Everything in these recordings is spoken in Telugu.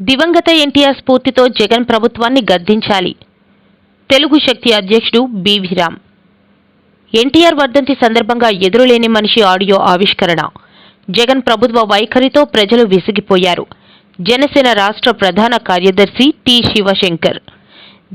దివంగత ఎన్టీఆర్ స్ఫూర్తితో జగన్ ప్రభుత్వాన్ని గద్దించాలి. తెలుగు శక్తి అధ్యక్షుడు బివి రామ్. ఎన్టీఆర్ వర్ధంతి సందర్భంగా ఎదురులేని మనిషి ఆడియో ఆవిష్కరణ. జగన్ ప్రభుత్వ వైఖరితో ప్రజలు విసిగిపోయారు. జనసేన రాష్ట్ర ప్రధాన కార్యదర్శి టి శివశంకర్.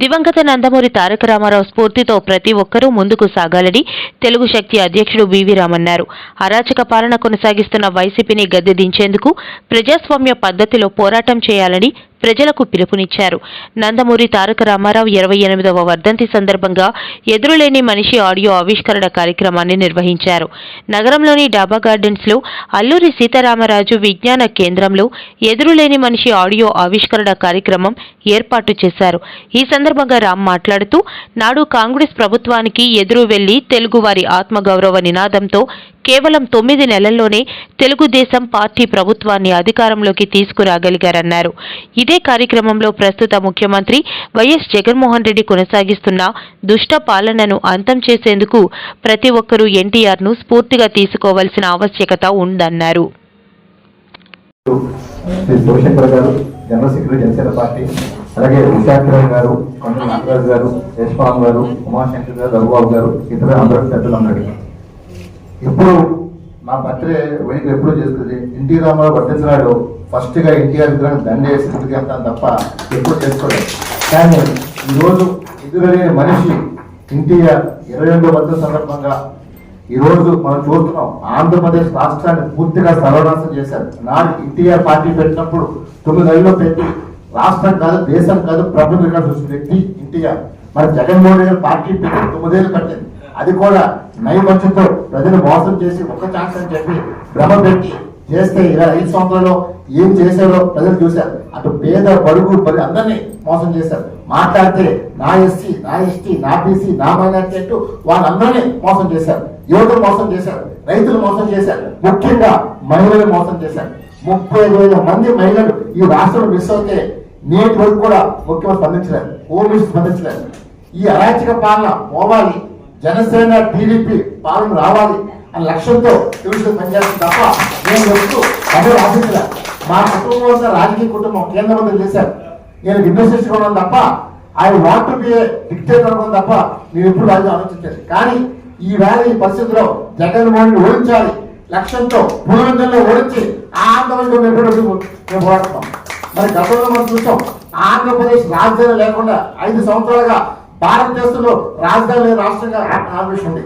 దివంగత నందమూరి తారక రామారావు స్ఫూర్తితో ప్రతి ఒక్కరూ ముందుకు సాగాలని తెలుగు శక్తి అధ్యక్షుడు బివి రామ్ అన్నారు. అరాచక పాలన కొనసాగిస్తున్న వైసీపీని గద్దెదించేందుకు ప్రజాస్వామ్య పద్ధతిలో పోరాటం చేయాలని ప్రజలకు పిలుపునిచ్చారు. నందమూరి తారక రామారావు 28వ వర్ధంతి సందర్భంగా ఎదురులేని మనిషి ఆడియో ఆవిష్కరణ కార్యక్రమాన్ని నిర్వహించారు. నగరంలోని డాబా గార్డెన్స్లో అల్లూరి సీతారామరాజు విజ్ఞాన కేంద్రంలో ఎదురులేని మనిషి ఆడియో ఆవిష్కరణ కార్యక్రమం ఏర్పాటు చేశారు. ఈ సందర్భంగా రామ్ మాట్లాడుతూ, నాడు కాంగ్రెస్ ప్రభుత్వానికి ఎదురు వెళ్లి తెలుగువారి ఆత్మగౌరవ నినాదంతో కేవలం 9 నెలల్లోనే తెలుగుదేశం పార్టీ ప్రభుత్వాన్ని అధికారంలోకి తీసుకురాగలిగారన్నారు. ఇదే కార్యక్రమంలో ప్రస్తుత ముఖ్యమంత్రి వైఎస్ జగన్మోహన్ రెడ్డి కొనసాగిస్తున్న దుష్ట పాలనను అంతం చేసేందుకు ప్రతి ఒక్కరూ ఎన్టీఆర్ను స్ఫూర్తిగా తీసుకోవాల్సిన ఆవశ్యకత ఉందన్నారు. అలాగే విశాఖరావు గారు, కొండల నాగరాజు గారు, యశ్వాం గారు, ఉమాశంకర్ గారు, రఘుబాబు గారు, ఇతర అందరూ పెద్దలు అన్నాడు. ఇప్పుడు మా బర్త్డే వెయిట్ ఎప్పుడూ చేస్తుంది. ఎన్టీ రామారావు వర్తించినాడు ఫస్ట్ గా ఎన్టీఆర్ విగ్రహం దండేసి ఇంటికి వెళ్తాను తప్ప ఎప్పుడు చేసుకోలేదు. కానీ ఈరోజు ఎదురనే మనిషి ఎన్టీఆర్ 28వ వర్ధంతి సందర్భంగా ఈరోజు మనం చూస్తున్నాం. ఆంధ్రప్రదేశ్ రాష్ట్రాన్ని పూర్తిగా సర్వనాశనం చేశారు. నాడు ఎన్టీఆర్ పార్టీ పెట్టినప్పుడు 9 నెలల్లో పెట్టి రాష్ట్రం కాదు, దేశం కాదు, ప్రపంచం కాదు చూసిన వ్యక్తి ఎన్టీఆర్. మరి జగన్మోహన్ రెడ్డి పార్టీ పెట్టి 9 ఏళ్ళు పట్టింది. అది కూడా నైవంచంతో ప్రజలు మోసం చేసి ఒక్క ఛాన్స్ అని చెప్పి భ్రమ పెట్టి చేస్తే ఇలా 5 సంవత్సరాల్లో ఏం చేశారో ప్రజలు చూశారు. అటు పేద బడుగు అందరినీ మోసం చేశారు. మాట్లాడితే నా ఎస్సీ, నా ఎస్టీ, నా బీసీ, నా మైనార్టీ అంటూ వాళ్ళందరినీ మోసం చేశారు. యువతను మోసం చేశారు, రైతులు మోసం చేశారు, ముఖ్యంగా మహిళలు మోసం చేశారు. 35,000 మంది మహిళలు ఈ రాష్ట్రంలో మిస్ అవుతే నేటి వరకు కూడా ముఖ్యమంత్రి స్పందించలేదు, హోమ్ మినిస్టర్ స్పందించలేదు. ఈ అరాచక పాలన పోవాలి, జనసేన టీడీపీ పాలన రావాలి అనే లక్ష్యంతో తెలుగుదేశం పనిచేస్తుంది తప్ప నేను చెప్తూ అందరూ ఆశించలే. మా కుటుంబం రాజకీయ కుటుంబం కేంద్ర మంత్రి చేశారు. నేను ఇన్వెస్టిగేషన్ ఉన్నాను తప్ప ఆయన వాంట్ టు బి డిక్టేటర్ అనుకున్నాను తప్ప నేను ఎప్పుడు రాజకీయ ఆలోచించాను. కానీ ఈ వేళ ఈ పరిస్థితిలో జగన్మోహన్ ఓడించాలి లక్ష్యంతో పులివెందుల్లో ఓడించి ఆంధ్రప్రదేశ్ మేము పోరాడుతున్నాం. మరి గతంలో మనం చూసాం, ఆంధ్రప్రదేశ్ రాజధాని లేకుండా 5 సంవత్సరాలుగా భారతదేశంలో రాజధాని లేని రాష్ట్రంగా ఆంధ్రప్రదేశ్ ఉంది.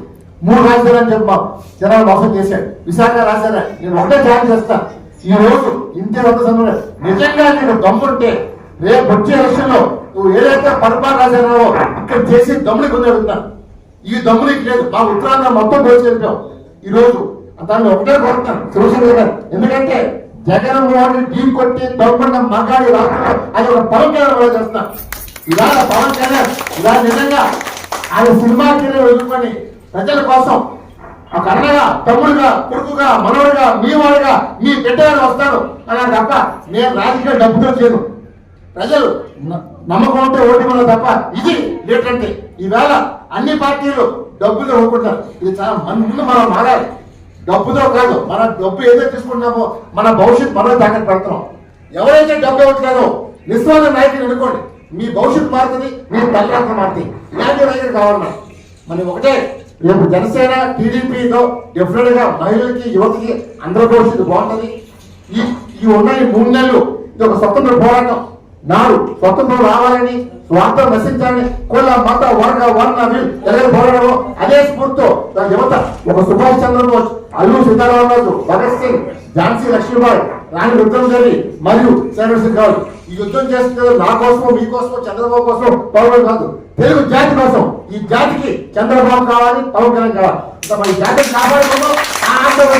3 రాజధాని అని చెప్పాం, జనాలు మోసం చేశాడు. విశాఖ రాజధాని నేను ఒకటే ఛాలెంజ్ చేస్తాను. ఈ రోజు ఇంతే సమయంలో నిజంగా నేను దమ్ముంటే రేపు వచ్చే ఎలక్షన్లో నువ్వు ఏదైతే పరిపాలన రాజధానిలో ఇక్కడ చేసి దమ్ముని పొందడుతున్నాను. ఈ దమ్మునికి లేదు. మా ఉత్తరాంధ్ర మొత్తం దోచుకెళ్ళాం. ఈ రోజు దాన్ని ఒకటే కోరుతాను శివశంకర్ గారు. ఎందుకంటే జగన్మోహన్ ఢీ కొట్టి దమ్మున్న మగాడి రాష్ట్రంలో అది ఒక పవన్ కళ్యాణ్ చేస్తున్నాను. ఇవాళ పవన్ కళ్యాణ్ ఇవాళ నిజంగా ఆయన సినిమా కెరీర్ వదులుకొని ప్రజల కోసం ఒక అన్నగా, తమ్ముడుగా, కొడుకుగా, మనవుడిగా, మీ వాడుగా, మీ బిడ్డగా వస్తాడు అన్నాడు తప్ప నేను రాజకీయ డబ్బుతో చేయను. ప్రజలు నమ్మకం ఉంటే ఓటు తప్ప ఇది ఏంటంటే ఈవేళ అన్ని పార్టీలు డబ్బులు ఇవ్వకుంటారు. ఇది చాలా ముందు మనం మారాలి. డబ్బుతో కాదు, మన డబ్బు ఏదైతే తీసుకుంటామో మన భవిష్యత్తు మనం తాకట్టు పెడుతున్నాం. ఎవరైతే డబ్బు ఇవ్వట్లేదో నిస్వార్థ నాయకులు ఎన్నుకోండి, మీ భవిష్యత్తు మారుతుంది, మీ తల్లిదండ్రులు మారుతాయి. ఇలాంటి నాయకులు కావాలన్నా మరి ఒకటే రేపు జనసేన టీడీపీతో డెఫినెట్ గా మహిళలకి, యువతకి అందరి భవిష్యత్తు బాగుంటుంది. ఈ ఉన్న 3 నెలలు ఇది ఒక స్వతంత్ర పోరాటం. నాడు స్వతంత్రం రావాలని, స్వార్థం నశించాలని కుల, మత, వర్గ, వర్ణ ఎవరైతే పోరాడమో అదే స్ఫూర్తితో యువత ఒక సుభాష్ చంద్రబోస్, అల్లూరి సీతారామరాజు, భగత్ సింగ్, ఝాన్సీ లక్ష్మీబాయి, రాణి రుద్రమదేవి మరియు చంద్రశేఖర్ గారు ఈ యుద్ధం చేస్తున్నారు. నా కోసమో, మీకోసమో, చంద్రబాబు కోసం, పవన్ కాదు, తెలుగు జాతి కోసం. ఈ జాతికి చంద్రబాబు కావాలి, పవన్ కళ్యాణ్ కావాలి. ఈ జాతిని కాపాడుకుంటూ ఆ ఆందోళన